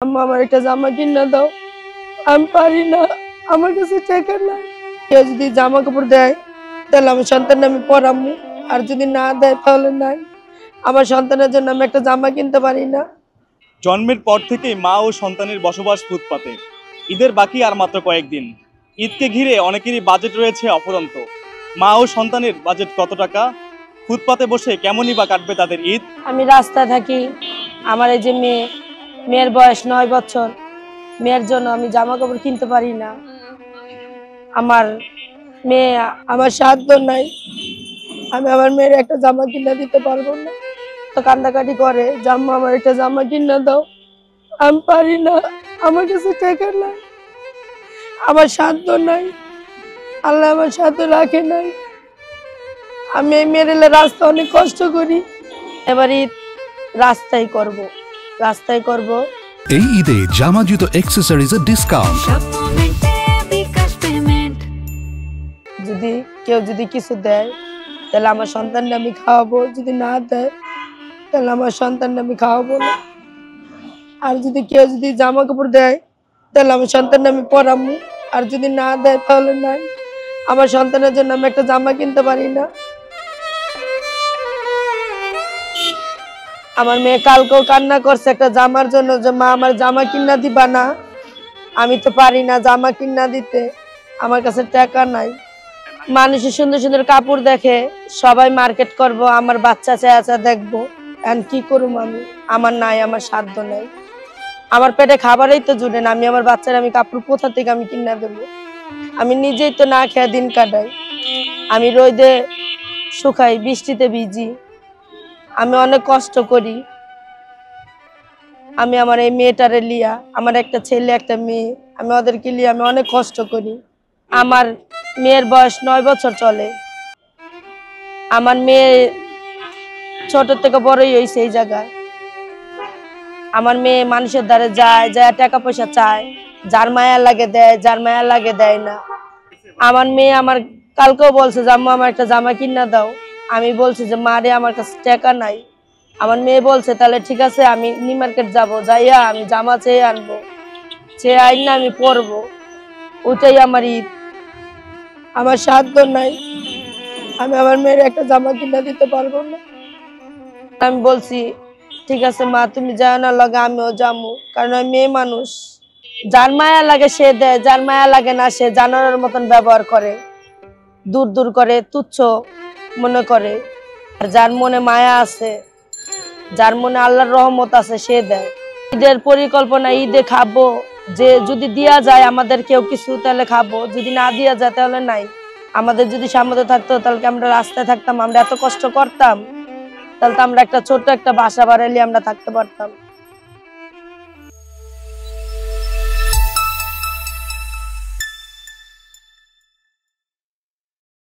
আম্মা আমার একটা জামা কিনা দাও, আমি পারি না, আমার কাছে টাকা নাই। কেউ যদি জামা কাপড় দেয় তাহলে আমার সন্তান আমি পরামু, আর যদি না দেয় তাহলে নাই। আমার সন্তানের জন্য আমি একটা জামা কিনতে পারি না। জন্মের পর থেকেই মা ও সন্তানের বসবাস ফুটপাতে। ঈদের বাকি আর মাত্র কয়েকদিন। ঈদকে ঘিরে অনেকেরই বাজেট রয়েছে অফুরন্ত। মা ও সন্তানের বাজেট কত টাকা? ফুটপাতে বসে কেমনই বা কাটবে তাদের ঈদ? আমি রাস্তায় থাকি, আমার এই যে মেয়ের বয়স 9 বছর, মেয়ের জন্য আমি জামা কাপড় কিনতে পারি না। আমার মেয়ে, আমার সাধ্য নাই, আমি আমার মেয়ের একটা জামা কিনে দিতে পারবো না। তো কান্দাকাটি করে, জাম্মা আমার একটা জামা কিনে দাও, আমি পারি না, আমার কাছে টাকা নাই, আমার সাধ্য নাই, আল্লাহ আমার সাধ্য রাখে নাই। আমি এই মেরেলে রাস্তা অনেক কষ্ট করি, এবার ঈদ রাস্তায় করব। এই ঈদে জামা জুতো অ্যাক্সেসরিজের ডিসকাউন্ট। যদি কেউ কিছু দেয় তাহলে আমার সন্তানকে আমি খাওয়াবো, যদি না দেয় তাহলে আমার সন্তানকে আমি খাওয়াবো না। আর যদি কেউ জামা কাপড় দেয় তাহলে আমার সন্তানকে আমি পরামু, আর যদি না দেয় তাহলে নাই। আমার সন্তানের জন্য আমি একটা জামা কিনতে পারি না। আমার মেয়ে কালকেও কান্না করছে একটা জামার জন্য, যে মা আমার জামা কিনা দিবা না। আমি তো পারি না জামা কিনা দিতে, আমার কাছে টাকা নাই। মানুষের সুন্দর সুন্দর কাপড় দেখে সবাই মার্কেট করব, আমার বাচ্চা চেঁচা দেখবো, এখন কি করুম আমি? আমার নাই, আমার সাধ্য নাই, আমার পেটে খাবারই তো জুড়ে না। আমি আমার বাচ্চার আমি কাপড় কোথা থেকে আমি কিনা দেবো? আমি নিজেই তো না খেয়ে দিন কাটাই, আমি রোদে শুকাই, বৃষ্টিতে ভিজি, আমি অনেক কষ্ট করি। আমি আমার এই মেয়েটারে লিয়া, আমার একটা ছেলে একটা মেয়ে, আমি ওদেরকে লিয়ে আমি অনেক কষ্ট করি। আমার মেয়ের বয়স 9 বছর চলে। আমার মেয়ে ছোট থেকে বড়ই হয়েছে এই জায়গায়। আমার মেয়ে মানুষের দ্বারে যায় টাকা পয়সা চায়, যার মায়া লাগে দেয়, যার মায়া লাগে দেয় না। আমার মেয়ে আমার কালকেও বলছে যে আম্মা আমার একটা জামা কিনা দাও। আমি বলছি যে মা রে, আমার কাছে টাকা নাই। আমার মেয়ে বলছে তাহলে ঠিক আছে, আমি নিউ মার্কেট যাবো, যাইয়া আমি জামা চেয়ে আনবো, চেয়ে আইন না আমি পরবো। ওইটাই আমার ঈদ। আমার সাধ্য নাই, আমি আমার মেয়ের একটা জামা কিনা দিতে পারবো না। আমি বলছি ঠিক আছে মা, তুমি যাও না লগে, আমিও যাবো, কারণ ওই মেয়ে মানুষ, যার মায়া লাগে সে দেয়, যার মায়া লাগে না সে জানোয়ারের মতন ব্যবহার করে, দূর করে, তুচ্ছ মনে করে। আর যার মনে মায়া আছে, যার মনে আল্লাহর রহমত আছে, সে দেয়। ঈদের পরিকল্পনা, ঈদে খাবো, যে যদি দিয়া যায় আমাদের কেউ কিছু তাহলে খাবো, যদি না দিয়া যায় তাহলে নাই। আমাদের যদি সামর্থ্য থাকতো তাহলে আমরা রাস্তায় থাকতাম? আমরা এত কষ্ট করতাম? তাহলে তো আমরা একটা ছোট্ট একটা বাসা বাড়াইলে আমরা থাকতে পারতাম।